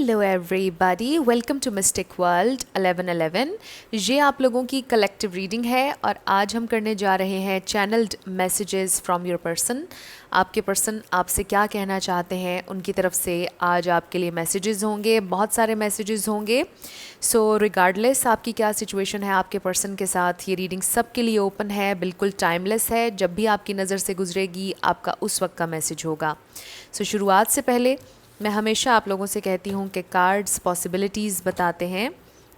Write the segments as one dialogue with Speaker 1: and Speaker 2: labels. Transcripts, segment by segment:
Speaker 1: Hello everybody, welcome to Mystic World 1111। ये आप लोगों की कलेक्टिव रीडिंग है और आज हम करने जा रहे हैं channelled messages from your person. आपके पर्सन आपसे क्या कहना चाहते हैं, उनकी तरफ से आज आपके लिए मैसेजेस होंगे, बहुत सारे मैसेजेस होंगे। सो रिगार्डलेस आपकी क्या सिचुएशन है आपके पर्सन के साथ, ये रीडिंग सबके लिए ओपन है, बिल्कुल टाइमलेस है। जब भी आपकी नज़र से गुजरेगी आपका उस वक्त का मैसेज होगा। सो शुरुआत से पहले मैं हमेशा आप लोगों से कहती हूँ कि कार्ड्स पॉसिबिलिटीज़ बताते हैं,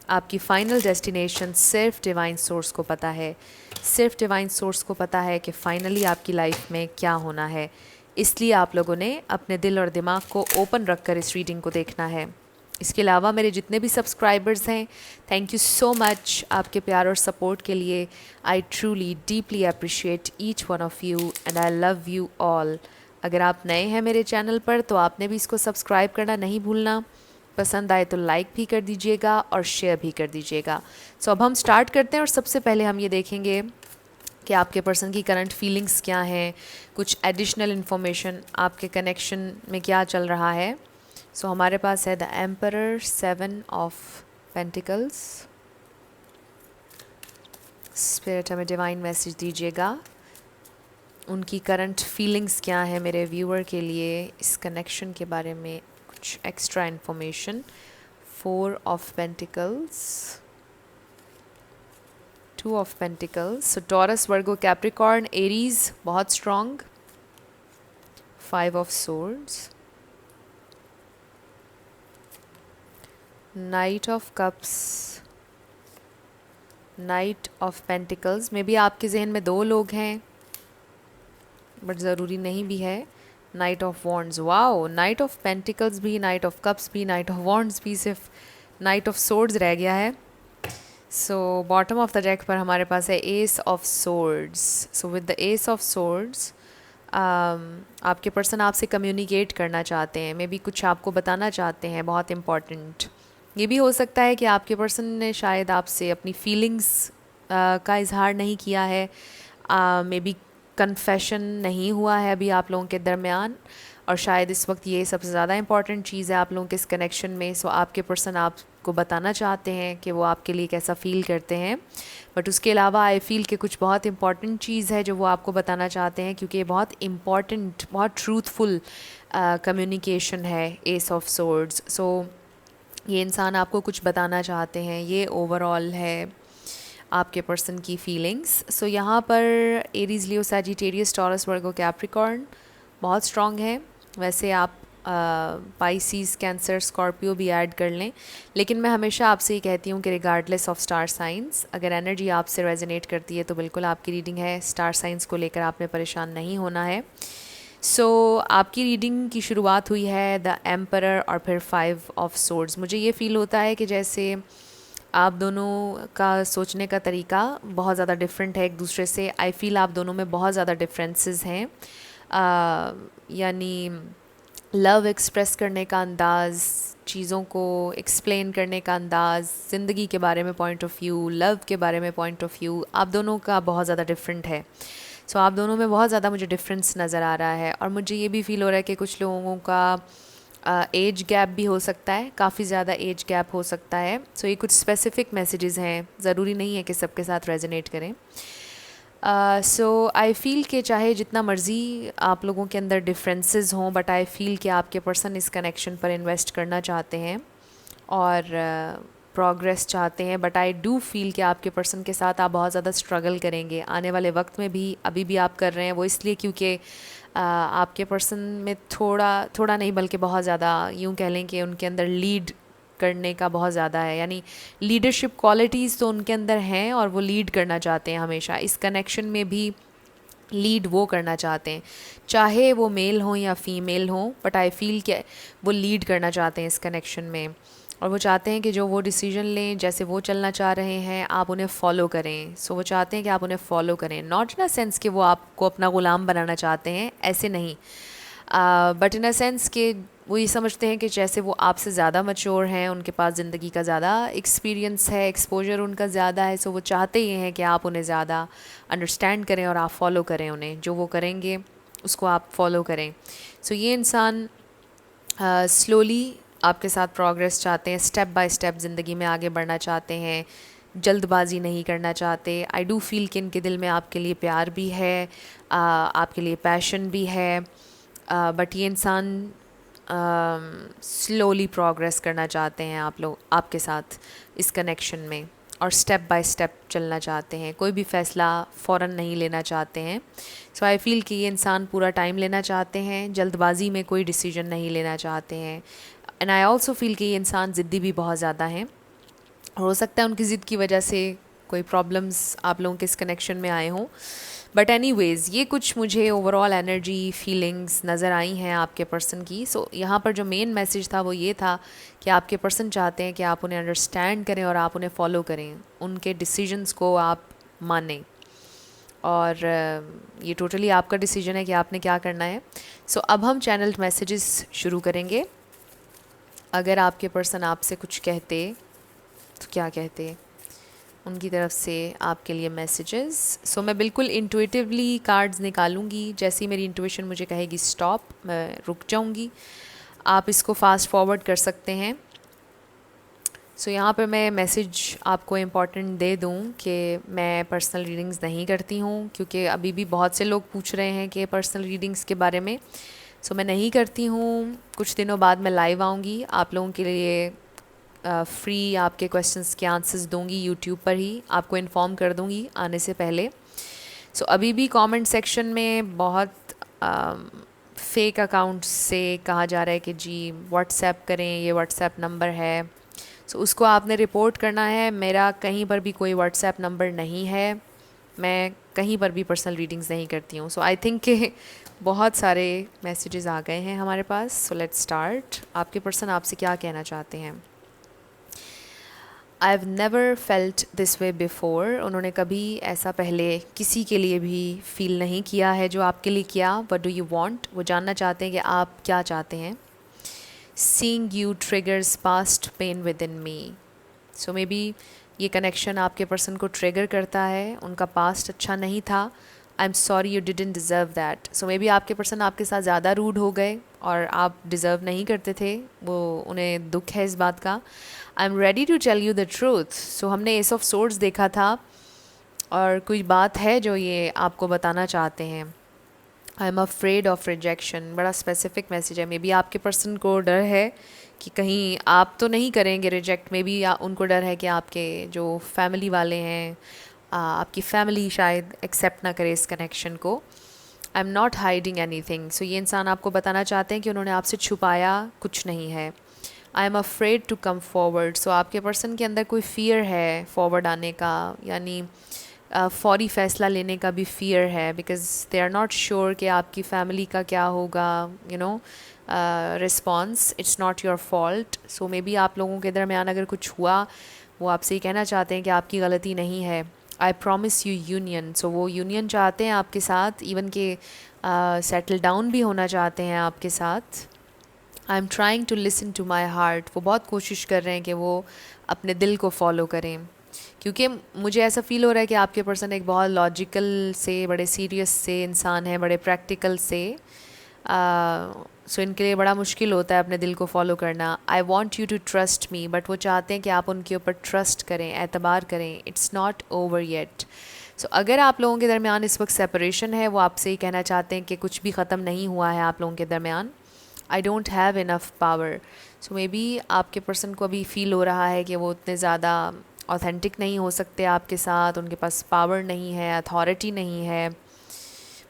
Speaker 1: आपकी फ़ाइनल डेस्टिनेशन सिर्फ डिवाइन सोर्स को पता है। सिर्फ डिवाइन सोर्स को पता है कि फ़ाइनली आपकी लाइफ में क्या होना है। इसलिए आप लोगों ने अपने दिल और दिमाग को ओपन रख कर इस रीडिंग को देखना है। इसके अलावा मेरे जितने भी सब्सक्राइबर्स हैं, थैंक यू सो मच आपके प्यार और सपोर्ट के लिए। I truly deeply appreciate each one of you and I love you all. अगर आप नए हैं मेरे चैनल पर तो आपने भी इसको सब्सक्राइब करना नहीं भूलना। पसंद आए तो लाइक भी कर दीजिएगा और शेयर भी कर दीजिएगा। सो अब हम स्टार्ट करते हैं और सबसे पहले हम ये देखेंगे कि आपके पर्सन की करंट फीलिंग्स क्या हैं, कुछ एडिशनल इन्फॉर्मेशन आपके कनेक्शन में क्या चल रहा है। सो हमारे पास है the emperor, 7 of pentacles. Spirit हमें डिवाइन मैसेज दीजिएगा, उनकी करंट फीलिंग्स क्या है मेरे व्यूअर के लिए, इस कनेक्शन के बारे में कुछ extra information. 4 of pentacles, 2 of pentacles. So Taurus, Virgo, Capricorn, Aries बहुत strong. 5 of swords, knight of cups, knight of pentacles. Maybe आपके जहन में 2 लोग हैं बट ज़रूरी नहीं भी है। Night of wands, wow, night of pentacles भी, नाइट ऑफ कप्स भी, नाइट ऑफ वॉन्ड्स भी, सिर्फ नाइट ऑफ सोर्ड्स रह गया है। So bottom of the deck पर हमारे पास है S of swords. So with the S of swords आपके पर्सन आपसे कम्युनिकेट करना चाहते हैं, मे बी कुछ आपको बताना चाहते हैं बहुत इम्पॉर्टेंट। ये भी हो सकता है कि आपके पर्सन ने शायद आपसे अपनी फीलिंग्स का इजहार नहीं किया है, मे बी कन्फेशन नहीं हुआ है अभी आप लोगों के दरमियान, और शायद इस वक्त ये सबसे ज़्यादा इंपॉर्टेंट चीज़ है आप लोगों के इस कनेक्शन में। सो आपके पर्सन आपको बताना चाहते हैं कि वो आपके लिए कैसा फ़ील करते हैं। बट उसके अलावा आई फील कि कुछ बहुत इंपॉर्टेंट चीज़ है जो वो आपको बताना चाहते हैं, क्योंकि ये बहुत इम्पॉर्टेंट, बहुत ट्रूथफुल कम्युनिकेशन है, एस ऑफ सोर्ड्स। सो ये इंसान आपको कुछ बताना चाहते हैं, ये ओवरऑल है आपके पर्सन की फीलिंग्स। सो यहाँ पर एरीज, लियो, सैजिटेरियस, टॉरस, वर्गो, कैप्रिकॉर्न बहुत स्ट्रॉन्ग है। वैसे आप पाइसीज़, कैंसर, स्कॉर्पियो भी ऐड कर लें, लेकिन मैं हमेशा आपसे ही कहती हूँ कि रिगार्डलेस ऑफ स्टार साइंस, अगर एनर्जी आपसे रेजोनेट करती है तो बिल्कुल आपकी रीडिंग है। स्टार साइंस को लेकर आपने परेशान नहीं होना है। सो आपकी रीडिंग की शुरुआत हुई है द एम्परर और फिर 5 ऑफ सोर्ड्स। मुझे ये फ़ील होता है कि जैसे आप दोनों का सोचने का तरीका बहुत ज़्यादा डिफरेंट है एक दूसरे से। आई फील आप दोनों में बहुत ज़्यादा डिफरेंसेस हैं, यानी लव एक्सप्रेस करने का अंदाज़, चीज़ों को एक्सप्लेन करने का अंदाज़, ज़िंदगी के बारे में पॉइंट ऑफ व्यू, लव के बारे में पॉइंट ऑफ व्यू, आप दोनों का बहुत ज़्यादा डिफरेंट है। सो आप दोनों में बहुत ज़्यादा मुझे डिफरेंस नज़र आ रहा है। और मुझे ये भी फ़ील हो रहा है कि कुछ लोगों का एज गैप भी हो सकता है, काफ़ी ज़्यादा एज गैप हो सकता है। सो ये कुछ स्पेसिफिक मैसेजेस हैं, ज़रूरी नहीं है कि सबके साथ रेजोनेट करें। सो आई फील कि चाहे जितना मर्ज़ी आप लोगों के अंदर डिफरेंसेस हों, बट आई फील कि आपके पर्सन इस कनेक्शन पर इन्वेस्ट करना चाहते हैं और प्रोग्रेस चाहते हैं। बट आई डू फील कि आपके पर्सन के साथ आप बहुत ज़्यादा स्ट्रगल करेंगे आने वाले वक्त में भी। अभी भी आप कर रहे हैं वो इसलिए क्योंकि आपके पर्सन में थोड़ा नहीं बल्कि बहुत ज़्यादा, यूँ कह लें कि उनके अंदर लीड करने का बहुत ज़्यादा है, यानी लीडरशिप क्वालिटीज़ तो उनके अंदर हैं और वो लीड करना चाहते हैं हमेशा। इस कनेक्शन में भी लीड वो करना चाहते हैं, चाहे वो मेल हो या फीमेल हो, बट आई फील कि वो लीड करना चाहते हैं इस कनेक्शन में। और वो चाहते हैं कि जो वो डिसीजन लें, जैसे वो चलना चाह रहे हैं, आप उन्हें फॉलो करें। सो वो चाहते हैं कि आप उन्हें फॉलो करें, नॉट इन अ सेंस कि वो आपको अपना ग़ुलाम बनाना चाहते हैं, ऐसे नहीं, बट इन अ सेंस कि वो ये समझते हैं कि जैसे वो आपसे ज़्यादा मैच्योर हैं, उनके पास ज़िंदगी का ज़्यादा एक्सपीरियंस है, एक्सपोजर उनका ज़्यादा है। सो वो चाहते ये हैं कि आप उन्हें ज़्यादा अंडरस्टैंड करें और आप फॉलो करें उन्हें, जो वो करेंगे उसको आप फॉलो करें। सो ये इंसान स्लोली आपके साथ प्रोग्रेस चाहते हैं, स्टेप बाय स्टेप ज़िंदगी में आगे बढ़ना चाहते हैं, जल्दबाजी नहीं करना चाहते। आई डू फील कि इनके दिल में आपके लिए प्यार भी है, आपके लिए पैशन भी है, बट ये इंसान स्लोली प्रोग्रेस करना चाहते हैं आप लोग आपके साथ इस कनेक्शन में, और स्टेप बाय स्टेप चलना चाहते हैं। कोई भी फ़ैसला फ़ौरन नहीं लेना चाहते हैं। सो आई फील कि ये इंसान पूरा टाइम लेना चाहते हैं, जल्दबाजी में कोई डिसीजन नहीं लेना चाहते हैं। एंड आई ऑल्सो फील कि ये इंसान ज़िद्दी भी बहुत ज़्यादा हैं, हो सकता है उनकी ज़िद की वजह से कोई प्रॉब्लम्स आप लोगों के इस कनेक्शन में आए हों। बट एनीवेज़, ये कुछ मुझे ओवरऑल एनर्जी फीलिंग्स नज़र आई हैं आपके पर्सन की। सो यहाँ पर जो मेन मैसेज था वो ये था कि आपके पर्सन चाहते हैं कि आप उन्हें अंडरस्टैंड करें और आप उन्हें फॉलो करें, उनके डिसीजंस को आप मानें, और ये टोटली आपका डिसीजन है कि आपने क्या करना है। सो अब हम चैनल्ड मैसेजेस शुरू करेंगे। अगर आपके पर्सन आपसे कुछ कहते तो क्या कहते, उनकी तरफ से आपके लिए मैसेजेस। सो मैं बिल्कुल इंट्यूटिवली कार्ड्स निकालूंगी, जैसी मेरी इंट्यूशन मुझे कहेगी स्टॉप, मैं रुक जाऊंगी। आप इसको फास्ट फॉरवर्ड कर सकते हैं। सो यहाँ पर मैं मैसेज आपको इम्पॉर्टेंट दे दूँ कि मैं पर्सनल रीडिंग्स नहीं करती हूँ, क्योंकि अभी भी बहुत से लोग पूछ रहे हैं कि पर्सनल रीडिंग्स के बारे में। सो मैं नहीं करती हूँ। कुछ दिनों बाद मैं लाइव आऊँगी आप लोगों के लिए, फ्री आपके क्वेश्चंस के आंसर्स दूंगी यूट्यूब पर ही, आपको इन्फॉर्म कर दूंगी आने से पहले। सो अभी भी कमेंट सेक्शन में बहुत फेक अकाउंट से कहा जा रहा है कि जी व्हाट्सएप करें, ये व्हाट्सएप नंबर है। सो उसको आपने रिपोर्ट करना है। मेरा कहीं पर भी कोई व्हाट्सएप नंबर नहीं है, मैं कहीं पर भी पर्सनल रीडिंग्स नहीं करती हूँ। सो आई थिंक कि बहुत सारे मैसेजेस आ गए हैं हमारे पास। So let's start. आपके पर्सन आपसे क्या कहना चाहते हैं? I have never felt this way before. उन्होंने कभी ऐसा पहले किसी के लिए भी फील नहीं किया है जो आपके लिए किया। What do you want? वो जानना चाहते हैं कि आप क्या चाहते हैं। Seeing you triggers past pain within me. So maybe ये कनेक्शन आपके पर्सन को ट्रिगर करता है, उनका पास्ट अच्छा नहीं था। I am sorry you didn't deserve that. So maybe आपके पर्सन आपके साथ ज़्यादा रूड हो गए और आप डिज़र्व नहीं करते थे, वो उन्हें दुख है इस बात का। I am ready to tell you the truth. So हमने एस ऑफ सोर्ड्स देखा था, और कोई बात है जो ये आपको बताना चाहते हैं। I am afraid of rejection, बड़ा स्पेसिफिक मैसेज है। मे बी आपके पर्सन को डर है कि कहीं आप तो नहीं करेंगे रिजेक्ट। मे बी उनको डर है कि आपके जो फैमिली वाले हैं, आपकी फैमिली शायद एक्सेप्ट ना करे इस कनेक्शन को। I am not hiding anything. So ये इंसान आपको बताना चाहते हैं कि उन्होंने आपसे छुपाया कुछ नहीं है। I am afraid to come forward. So आपके पर्सन के अंदर कोई फ़ियर है फॉरवर्ड आने का, यानी फौरी फ़ैसला लेने का भी फ़ियर है, because they are not sure कि आपकी फ़ैमिली का क्या होगा, you know response. It's not your fault. So maybe आप लोगों के दरमियान अगर कुछ हुआ, वो आपसे ये कहना चाहते हैं कि आपकी गलती नहीं है। I promise you union. So वो यूनियन चाहते हैं आपके साथ, इवन के सेटल डाउन भी होना चाहते हैं आपके साथ। I am trying to listen to my heart. वो बहुत कोशिश कर रहे हैं कि वो अपने दिल को फॉलो करें, क्योंकि मुझे ऐसा फ़ील हो रहा है कि आपके पर्सन एक बहुत लॉजिकल से, बड़े सीरियस से इंसान है, बड़े प्रैक्टिकल से। सो इनके लिए बड़ा मुश्किल होता है अपने दिल को फॉलो करना। I want you to trust me, but वो चाहते हैं कि आप उनके ऊपर ट्रस्ट करें, एतबार करें। It's not over yet. So अगर आप लोगों के दरमियान इस वक्त सेपरेशन है, वो आपसे ही कहना चाहते हैं कि कुछ भी ख़त्म नहीं हुआ है आप लोगों के दरमियान। I don't have enough power. So maybe आपके पर्सन को अभी फ़ील हो रहा है कि वो उतने ज़्यादा ऑथेंटिक नहीं हो सकते आपके साथ, उनके पास पावर नहीं है, अथॉरिटी नहीं है,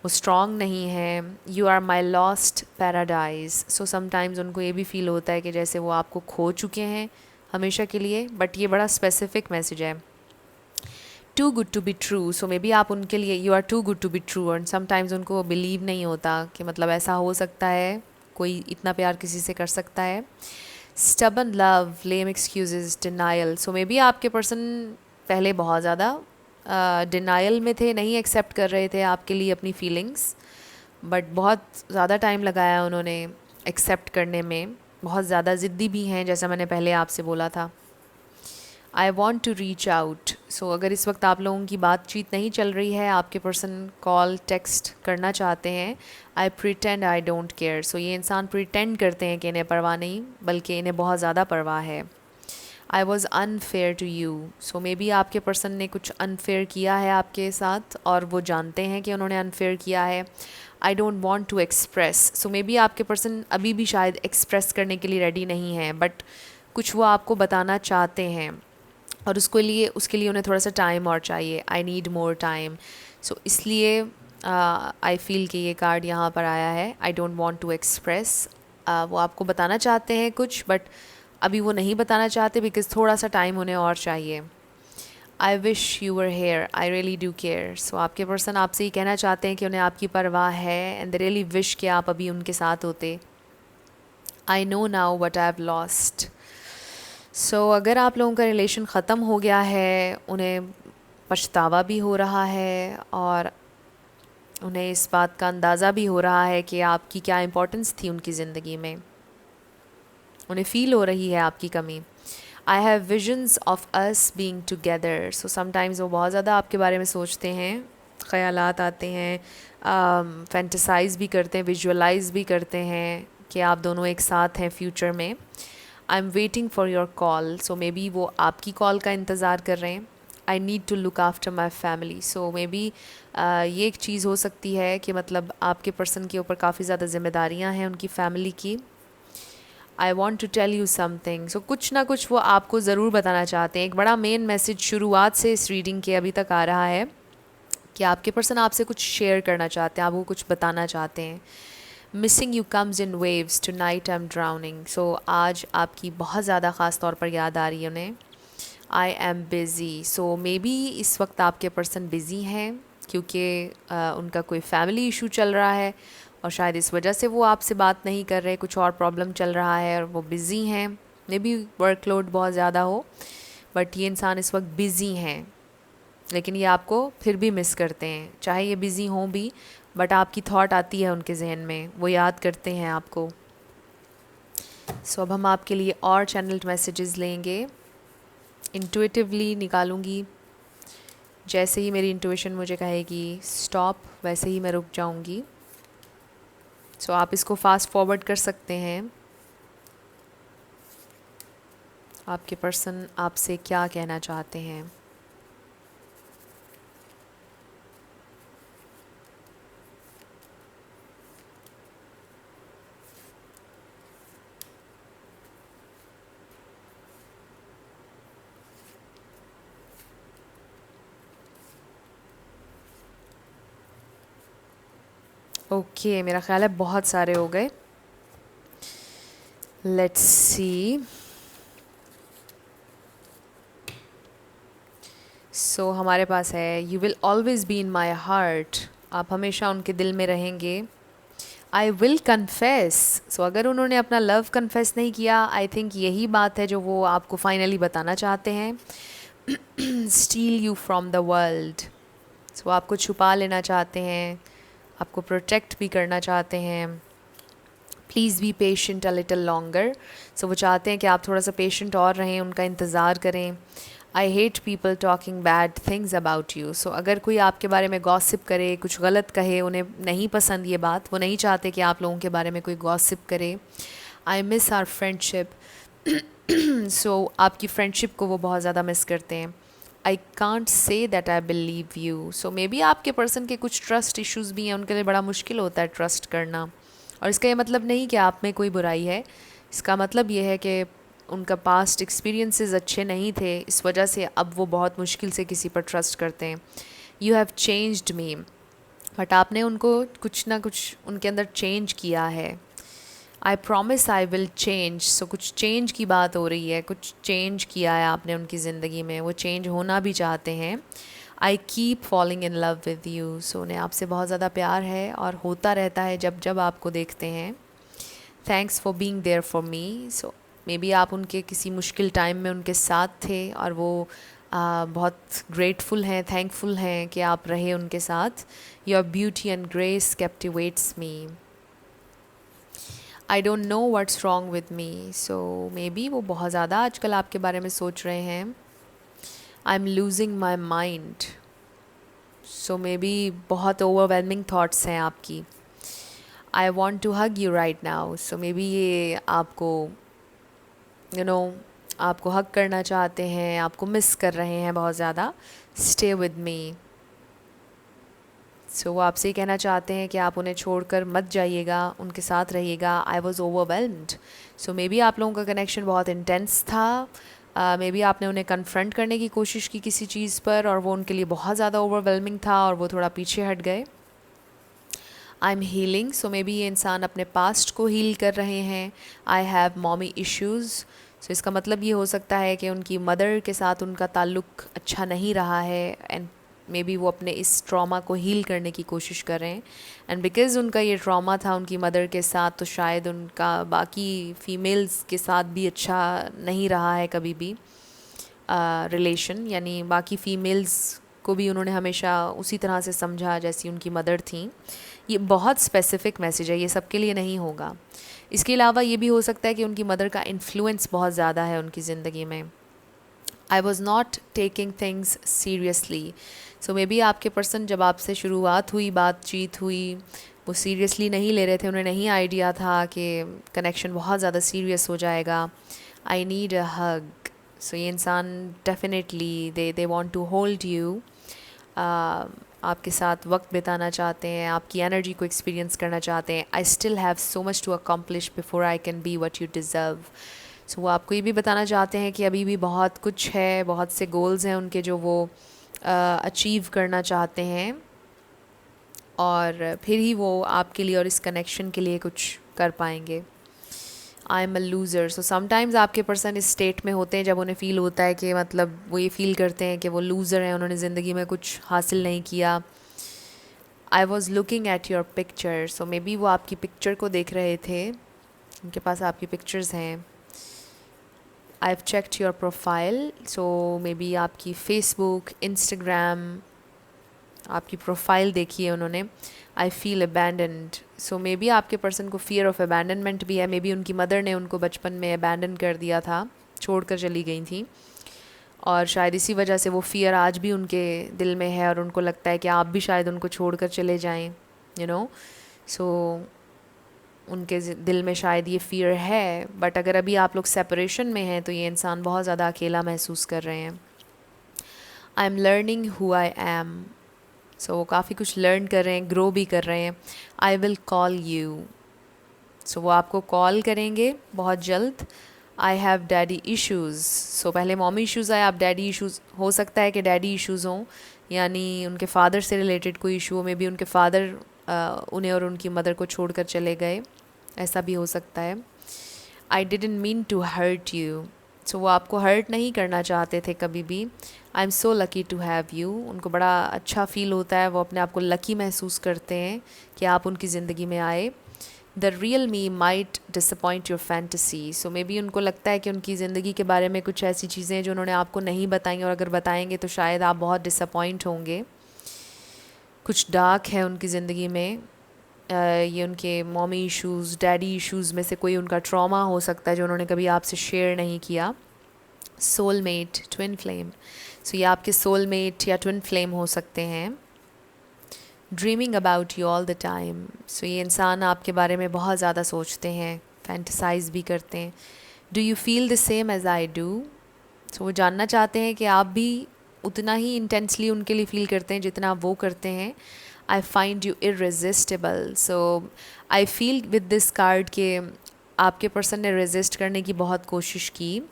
Speaker 1: वो स्ट्रॉन्ग नहीं है। You are my lost paradise. So sometimes उनको ये भी फ़ील होता है कि जैसे वो आपको खो चुके हैं हमेशा के लिए। बट ये बड़ा स्पेसिफिक मैसेज है, too good to be true. So maybe आप उनके लिए you are too good to be true, and sometimes उनको बिलीव नहीं होता कि मतलब ऐसा हो सकता है, कोई इतना प्यार किसी से कर सकता है। स्टबन लव, लेम एक्सक्यूजेस, डिनाइल। सो मे बी आपके पर्सन पहले बहुत ज़्यादा डिनाइल में थे, नहीं एक्सेप्ट कर रहे थे आपके लिए अपनी फीलिंग्स, बट बहुत ज़्यादा टाइम लगाया उन्होंने एक्सेप्ट करने में। बहुत ज़्यादा ज़िद्दी भी हैं, जैसा मैंने पहले आपसे बोला था। I want to reach out. So अगर इस वक्त आप लोगों की बातचीत नहीं चल रही है, आपके पर्सन कॉल टेक्स्ट करना चाहते हैं, I pretend I don't care. So ये इंसान प्रिटेंड करते हैं कि इन्हें परवाह नहीं, बल्कि इन्हें बहुत ज़्यादा परवाह है। I was unfair to you. So maybe आपके पर्सन ने कुछ अनफेयर किया है आपके साथ और वो जानते हैं कि उन्होंने अनफेयर किया है। I don't want to express. So maybe आपके पर्सन अभी भी शायद एक्सप्रेस करने के लिए रेडी नहीं है, बट कुछ वो आपको बताना चाहते हैं और उसके लिए उन्हें थोड़ा सा टाइम और चाहिए। I need more time. सो इसलिए आई फील कि ये कार्ड यहाँ पर आया है, I don't want to express. वो आपको बताना चाहते हैं कुछ, बट अभी वो नहीं बताना चाहते बिकॉज थोड़ा सा टाइम उन्हें और चाहिए। I wish you were here, I really do care. So आपके पर्सन आपसे ही कहना चाहते हैं कि उन्हें आपकी परवाह है एंड दे रियली विश कि आप अभी उनके साथ होते। I know now what I have lost. So अगर आप लोगों का रिलेशन ख़त्म हो गया है, उन्हें पछतावा भी हो रहा है और उन्हें इस बात का अंदाज़ा भी हो रहा है कि आपकी क्या इम्पोर्टेंस थी उनकी ज़िंदगी में, उन्हें फ़ील हो रही है आपकी कमी। I have visions of us being together. So sometimes वो बहुत ज़्यादा आपके बारे में सोचते हैं, ख़यालात आते हैं, फैंटसाइज भी करते हैं, विजुअलाइज भी करते हैं कि आप दोनों एक साथ हैं फ्यूचर में। I am waiting for your call. So maybe वो आपकी कॉल का इंतज़ार कर रहे हैं। I need to look after my family. So maybe ये एक चीज़ हो सकती है कि मतलब आपके पर्सन के ऊपर काफ़ी ज़्यादा जिम्मेदारियाँ हैं उनकी फ़ैमिली की। I want to tell you something. So कुछ ना कुछ वो आपको ज़रूर बताना चाहते हैं। एक बड़ा मेन मैसेज शुरुआत से इस रीडिंग के अभी तक आ रहा है कि आपके पर्सन आपसे कुछ शेयर करना चाहते हैं, आपको कुछ बताना चाहते हैं। Missing you comes in waves, tonight I am drowning. So आज आपकी बहुत ज़्यादा ख़ास तौर पर याद आ रही है उन्हें। I am busy. So may be इस वक्त आपके पर्सन बिज़ी हैं क्योंकि उनका कोई फैमिली इशू चल रहा है और शायद इस वजह से वो आपसे बात नहीं कर रहे, कुछ और प्रॉब्लम चल रहा है और वो बिज़ी हैं। मे बी वर्कलोड बहुत ज़्यादा हो, बट ये इंसान इस वक्त बिज़ी हैं, लेकिन ये आपको फिर भी मिस करते हैं। चाहे ये बिज़ी हों भी, बट आपकी थॉट आती है उनके जहन में, वो याद करते हैं आपको। सो अब हम आपके लिए और चैनल्ड मैसेजेस लेंगे, इंट्यूटिवली निकालूंगी। जैसे ही मेरी इंट्यूशन मुझे कहेगी स्टॉप, वैसे ही मैं रुक जाऊंगी। सो आप इसको फास्ट फॉरवर्ड कर सकते हैं। आपके पर्सन आपसे क्या कहना चाहते हैं। ओके, मेरा ख्याल है बहुत सारे हो गए। Let's see. सो हमारे पास है you will always be in my heart. आप हमेशा उनके दिल में रहेंगे। I will confess. सो अगर उन्होंने अपना लव कन्फेस नहीं किया, आई थिंक यही बात है जो वो आपको फाइनली बताना चाहते हैं। Steal you from the world. So आपको छुपा लेना चाहते हैं, आपको प्रोटेक्ट भी करना चाहते हैं। Please be patient a little longer. So वो चाहते हैं कि आप थोड़ा सा पेशेंट और रहें, उनका इंतज़ार करें। I hate people talking bad things about you. So अगर कोई आपके बारे में गॉसिप करे, कुछ गलत कहे, उन्हें नहीं पसंद ये बात, वो नहीं चाहते कि आप लोगों के बारे में कोई गॉसिप करे। I miss our friendship. So आपकी फ्रेंडशिप को वो बहुत ज़्यादा मिस करते हैं। I can't say that I believe you. So maybe आपके पर्सन के कुछ ट्रस्ट इश्यूज़ भी हैं, उनके लिए बड़ा मुश्किल होता है ट्रस्ट करना। और इसका ये मतलब नहीं कि आप में कोई बुराई है, इसका मतलब ये है कि उनका पास्ट एक्सपीरियंसेस अच्छे नहीं थे, इस वजह से अब वो बहुत मुश्किल से किसी पर ट्रस्ट करते हैं। You have changed me. But आपने उनको कुछ ना कुछ उनके अंदर चेंज किया है। I promise I will change. So कुछ चेंज की बात हो रही है, कुछ चेंज किया है आपने उनकी ज़िंदगी में, वो चेंज होना भी चाहते हैं। I keep falling in love with you. So उन्हें आपसे बहुत ज़्यादा प्यार है और होता रहता है जब जब आपको देखते हैं। Thanks for being there for me. So maybe आप उनके किसी मुश्किल टाइम में उनके साथ थे और वो बहुत ग्रेटफुल हैं, थैंकफुल हैं कि आप रहे उनके साथ। Your beauty and grace कैप्टिवेट्स me. I don't know what's wrong with me. So maybe वो बहुत ज़्यादा आजकल आपके बारे में सोच रहे हैं। I am losing my mind, so maybe बहुत ओवरवेलमिंग थाट्स हैं आपकी। I want to hug you right now, so maybe ये आपको यू नो आपको हक करना चाहते हैं, आपको मिस कर रहे हैं बहुत ज़्यादा। स्टे विद मी, सो वो आपसे ये कहना चाहते हैं कि आप उन्हें छोड़कर मत जाइएगा, उनके साथ रहिएगा। I was overwhelmed, so maybe आप लोगों का कनेक्शन बहुत इंटेंस था। मे बी आपने उन्हें कन्फ्रंट करने की कोशिश की किसी चीज़ पर, और वो उनके लिए बहुत ज़्यादा ओवरवेलमिंग था और वो थोड़ा पीछे हट गए। I am healing, so maybe ये इंसान अपने पास्ट को हील कर रहे हैं। आई हैव मॉमी इश्यूज़, सो इसका मतलब ये हो सकता है कि उनकी मदर के साथ उनका ताल्लुक़ अच्छा नहीं रहा है, एंड मे बी वो अपने इस ट्रॉमा को हील करने की कोशिश कर रहे हैं। एंड बिकॉज़ उनका ये ट्रॉमा था उनकी मदर के साथ, तो शायद उनका बाकी फ़ीमेल्स के साथ भी अच्छा नहीं रहा है कभी भी रिलेशन, यानी बाकी फ़ीमेल्स को भी उन्होंने हमेशा उसी तरह से समझा जैसी उनकी मदर थी। ये बहुत स्पेसिफ़िक मैसेज है, ये सबके लिए नहीं होगा। इसके अलावा ये भी हो सकता है कि उनकी मदर का इन्फ्लुएंस बहुत ज़्यादा है उनकी ज़िंदगी में। I was not taking things seriously, so maybe आपके पर्सन जब आपसे शुरुआत हुई, बातचीत हुई, वो सीरियसली नहीं ले रहे थे, उन्हें नहीं आइडिया था कि कनेक्शन बहुत ज़्यादा सीरियस हो जाएगा। I need a hug, so ये इंसान definitely they want to hold you, आपके साथ वक्त बिताना चाहते हैं, आपकी एनर्जी को एक्सपीरियंस करना चाहते हैं। I still have so much to accomplish before I can be what you deserve, so वो आपको ये भी बताना चाहते हैं कि अभी भी बहुत कुछ है, बहुत से गोल्स हैं उनके जो वो अचीव करना चाहते हैं, और फिर ही वो आपके लिए और इस कनेक्शन के लिए कुछ कर पाएंगे। I am a loser, so sometimes आपके पर्सन इस स्टेट में होते हैं जब उन्हें फ़ील होता है कि मतलब वो ये फ़ील करते हैं कि वो लूज़र हैं, उन्होंने ज़िंदगी में कुछ हासिल नहीं किया। I was looking at your picture, so maybe वो आपकी पिक्चर को देख रहे थे, उनके पास आपकी पिक्चर्स हैं। I have checked your profile, so may be आपकी फ़ेसबुक, इंस्टाग्राम, आपकी प्रोफाइल देखी है उन्होंने। I feel abandoned, so maybe आपके पर्सन को फ़ियर ऑफ अबैंडनमेंट भी है। मे बी उनकी मदर ने उनको बचपन में अबैंडन कर दिया था, छोड़ कर चली गई थी, और शायद इसी वजह से वो फ़ियर आज भी उनके दिल में है, और उनको लगता है कि आप भी शायद उनको छोड़ कर चले जाएँ, यू नो। सो उनके दिल में शायद ये फ़ियर है। बट अगर अभी आप लोग सेपरेशन में हैं तो ये इंसान बहुत ज़्यादा अकेला महसूस कर रहे हैं। I am learning who I am, so वो काफ़ी कुछ लर्न कर रहे हैं, ग्रो भी कर रहे हैं। I will call you, so वो आपको कॉल करेंगे बहुत जल्द। आई हैव डैडी इश्यूज़, सो पहले मॉमी इश्यूज़ आए, आप डैडी इश्यूज़, हो सकता है कि डैडी इश्यूज़ हों, यानी उनके फादर से रिलेटेड कोई इशू हो। मे बी उनके फादर उन्हें और उनकी मदर को छोड़कर चले गए, ऐसा भी हो सकता है। I didn't mean to hurt you, so वो आपको हर्ट नहीं करना चाहते थे कभी भी। I am so lucky to have you, उनको बड़ा अच्छा फ़ील होता है, वो अपने आप को लकी महसूस करते हैं कि आप उनकी ज़िंदगी में आए। The real me might disappoint your fantasy, so may be उनको लगता है कि उनकी ज़िंदगी के बारे में कुछ ऐसी चीज़ें हैं जो उन्होंने आपको नहीं बताई, और अगर बताएंगे तो शायद आप बहुत डिसअपॉइंट होंगे। कुछ डार्क है उनकी ज़िंदगी में, ये उनके मॉमी इश्यूज़, डैडी इश्यूज़ में से कोई उनका ट्रॉमा हो सकता है जो उन्होंने कभी आपसे शेयर नहीं किया। सोलमेट, ट्विन फ्लेम, सो ये आपके सोलमेट या ट्विन फ्लेम हो सकते हैं। Dreaming about you all the time, so ये इंसान आपके बारे में बहुत ज़्यादा सोचते हैं, फैंटसाइज भी करते हैं। Do you feel the same as I do, so वो जानना चाहते हैं कि आप भी उतना ही इंटेंसली उनके लिए फ़ील करते हैं जितना वो करते हैं। I find you irresistible, so I feel with this card के आपके पर्सन ने रेजिस्ट करने की बहुत कोशिश की,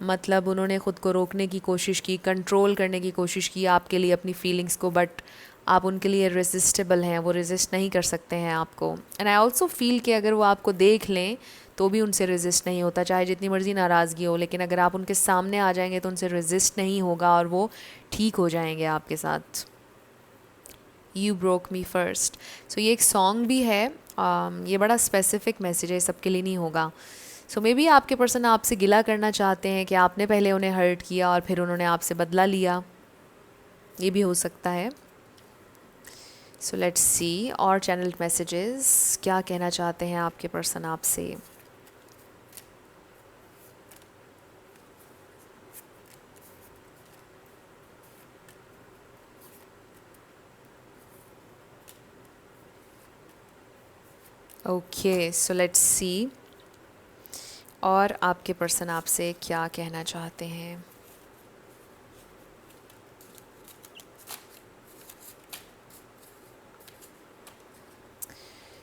Speaker 1: मतलब उन्होंने ख़ुद को रोकने की कोशिश की, कंट्रोल करने की कोशिश की आपके लिए अपनी फीलिंग्स को, बट आप उनके लिए रेजिस्टेबल हैं, वो रेजिस्ट नहीं कर सकते हैं आपको। एंड आई ऑल्सो फील कि अगर वो आपको देख लें तो भी उनसे रेजिस्ट नहीं होता, चाहे जितनी मर्ज़ी नाराज़गी हो, लेकिन अगर आप उनके सामने आ जाएंगे तो उनसे रेजिस्ट नहीं होगा और वो ठीक हो जाएंगे आपके साथ। यू ब्रोक मी फर्स्ट, सो ये एक सॉन्ग भी है, ये बड़ा स्पेसिफिक मैसेज है, सबके लिए नहीं होगा। सो मे बी आपके पर्सन आपसे गिला करना चाहते हैं कि आपने पहले उन्हें हर्ट किया और फिर उन्होंने आपसे बदला लिया, ये भी हो सकता है। सो लेट्स सी और चैनल मैसेजेस क्या कहना चाहते हैं आपके पर्सन आपसे। ओके, सो लेट्स सी और आपके पर्सन आपसे क्या कहना चाहते हैं.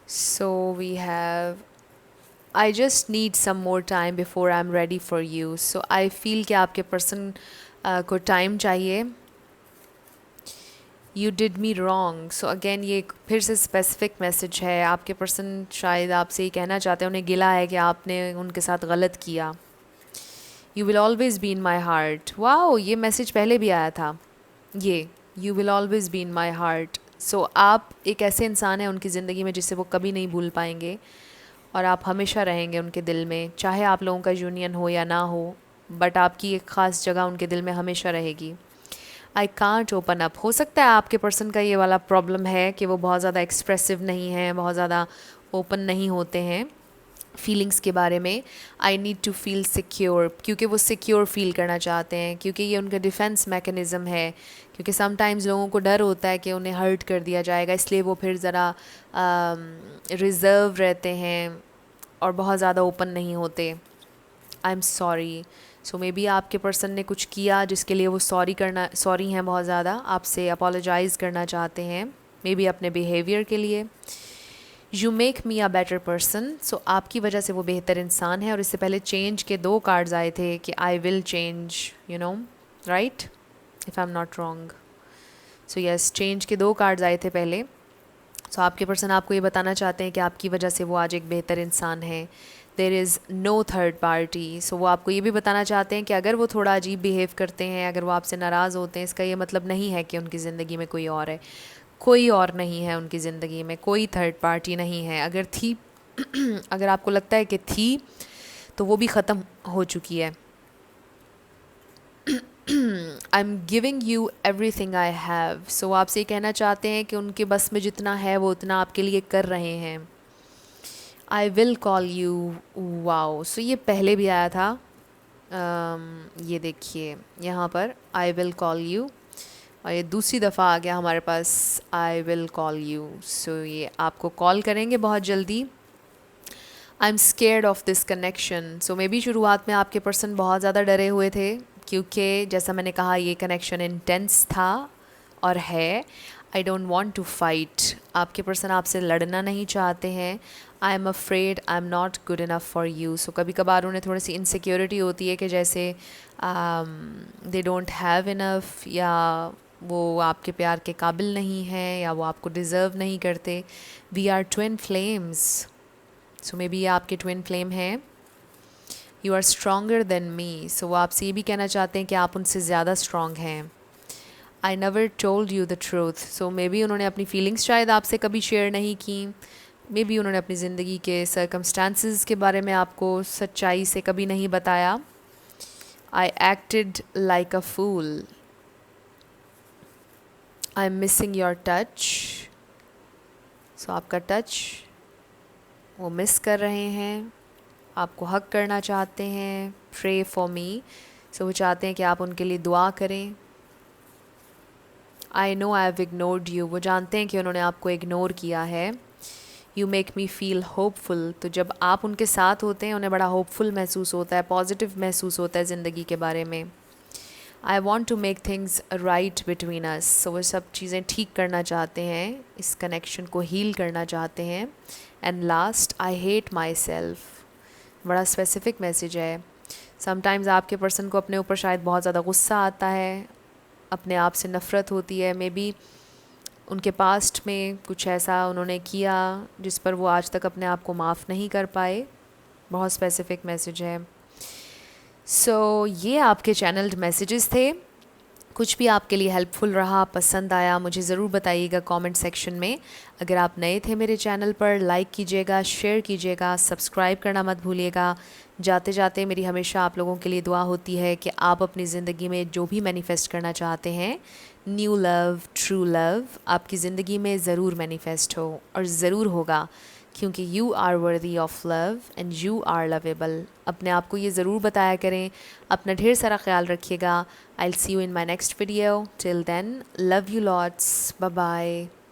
Speaker 1: So we have I just need some more time before I'm ready for you. So I feel कि आपके पर्सन को टाइम चाहिए. You did me wrong. So again ये एक फिर से स्पेसिफिक मैसेज है. आपके पर्सन शायद आपसे ये कहना चाहते हैं, उन्हें गिला है कि आपने उनके साथ गलत किया. You will always be in my heart. Wow, ये मैसेज पहले भी आया था. ये You will always be in my heart. So आप एक ऐसे इंसान हैं उनकी ज़िंदगी में जिसे वो कभी नहीं भूल पाएंगे और आप हमेशा रहेंगे उनके दिल में, चाहे आप लोगों का यूनियन हो या ना हो, बट आपकी एक ख़ास जगह उनके दिल में हमेशा रहेगी. I can't open up. हो सकता है आपके पर्सन का ये वाला प्रॉब्लम है कि वो बहुत ज़्यादा एक्सप्रेसिव नहीं है, बहुत ज़्यादा ओपन नहीं होते हैं फीलिंग्स के बारे में. I need to feel secure, क्योंकि वो सिक्योर फील करना चाहते हैं, क्योंकि ये उनका डिफेंस मैकेनिज़्म है. क्योंकि समटाइम्स लोगों को डर होता है कि उन्हें हर्ट कर दिया जाएगा, इसलिए वो फिर ज़रा रिज़र्व रहते हैं और बहुत ज़्यादा ओपन नहीं होते. आई am sorry. So maybe आपके पर्सन ने कुछ किया जिसके लिए वो सॉरी हैं, बहुत ज़्यादा आपसे अपोलोजाइज़ करना चाहते हैं, मे बी अपने बिहेवियर के लिए. You make me a better person. So आपकी वजह से वो बेहतर इंसान है. और इससे पहले चेंज के 2 कार्ड्स आए थे कि आई will change, you know, right, if I am not wrong. So yes, change के 2 कार्ड्स आए थे पहले. सो आपके पर्सन आपको ये बताना चाहते हैं कि आपकी वजह से वो आज एक बेहतर इंसान है. There is no third party. So वो आपको ये भी बताना चाहते हैं कि अगर वो थोड़ा अजीब बिहेव करते हैं, अगर वो आपसे नाराज़ होते हैं, इसका ये मतलब नहीं है कि उनकी ज़िंदगी में कोई और है. कोई और नहीं है उनकी ज़िंदगी में, कोई थर्ड पार्टी नहीं है. अगर थी अगर आपको लगता है कि थी तो वो भी ख़त्म हो चुकी है. I am giving you everything I have. So आपसे ये कहना चाहते हैं कि उनके बस में जितना है वो उतना आपके लिए कर रहे हैं. I will call you. Wow, so ये पहले भी आया था. ये देखिए यहाँ पर आई विल कॉल यू, और ये दूसरी दफ़ा आ गया हमारे पास आई विल कॉल यू. सो ये आपको कॉल करेंगे बहुत जल्दी. I am scared of this connection. So may be शुरुआत में आपके पर्सन बहुत ज़्यादा डरे हुए थे, क्योंकि जैसा मैंने कहा ये कनेक्शन इंटेंस था और है. I don't want to fight. आपके पर्सन आपसे लड़ना नहीं चाहते हैं. I am afraid I am not good enough for you. So कभी कभार उन्हें थोड़ी सी इनसिक्योरिटी होती है कि जैसे दे डोंट हैव इनफ, या वो आपके प्यार के काबिल नहीं हैं, या वो आपको डिज़र्व नहीं करते. We are twin flames. So maybe ये आपके ट्विन फ्लेम हैं. You are stronger than me. So वो आपसे ये भी कहना चाहते हैं कि आप उनसे ज़्यादा स्ट्रॉन्ग हैं. I never told you the truth. So may be उन्होंने अपनी फीलिंग्स शायद आपसे कभी शेयर नहीं की. मे बी उन्होंने अपनी ज़िंदगी के सर्कमस्टांसिस के बारे में आपको सच्चाई से कभी नहीं बताया. I acted like a fool. I am missing your touch. So आपका टच वो मिस कर रहे हैं, आपको हक करना चाहते हैं. Pray for me. सो वो चाहते हैं कि आप उनके लिए दुआ करें. I know I have ignored you. वो जानते हैं कि उन्होंने आपको इग्नोर किया है. You make me feel hopeful. तो जब आप उनके साथ होते हैं उन्हें बड़ा होपफुल महसूस होता है, पॉजिटिव महसूस होता है ज़िंदगी के बारे में. I want to make things right between us. So वो सब चीज़ें ठीक करना चाहते हैं, इस कनेक्शन को हील करना चाहते हैं. And last, I hate my self. बड़ा स्पेसिफिक मैसेज है. समटाइम्स आपके पर्सन को अपने ऊपर शायद बहुत ज़्यादा गुस्सा आता है, अपने आप से नफ़रत होती है. मे बी उनके पास्ट में कुछ ऐसा उन्होंने किया जिस पर वो आज तक अपने आप को माफ़ नहीं कर पाए. बहुत स्पेसिफिक मैसेज है. सो ये आपके चैनल्ड मैसेजेस थे. कुछ भी आपके लिए हेल्पफुल रहा, पसंद आया, मुझे ज़रूर बताइएगा कमेंट सेक्शन में. अगर आप नए थे मेरे चैनल पर, लाइक कीजिएगा, शेयर कीजिएगा, सब्सक्राइब करना मत भूलिएगा. जाते जाते मेरी हमेशा आप लोगों के लिए दुआ होती है कि आप अपनी ज़िंदगी में जो भी मैनिफेस्ट करना चाहते हैं, न्यू लव, ट्रू लव, आपकी ज़िंदगी में ज़रूर मैनिफेस्ट हो, और ज़रूर होगा, क्योंकि you are worthy of love and you are lovable. अपने आप को ये ज़रूर बताया करें. अपना ढेर सारा ख्याल रखिएगा. I will see you in my next video. Till then, love you lots. Bye bye.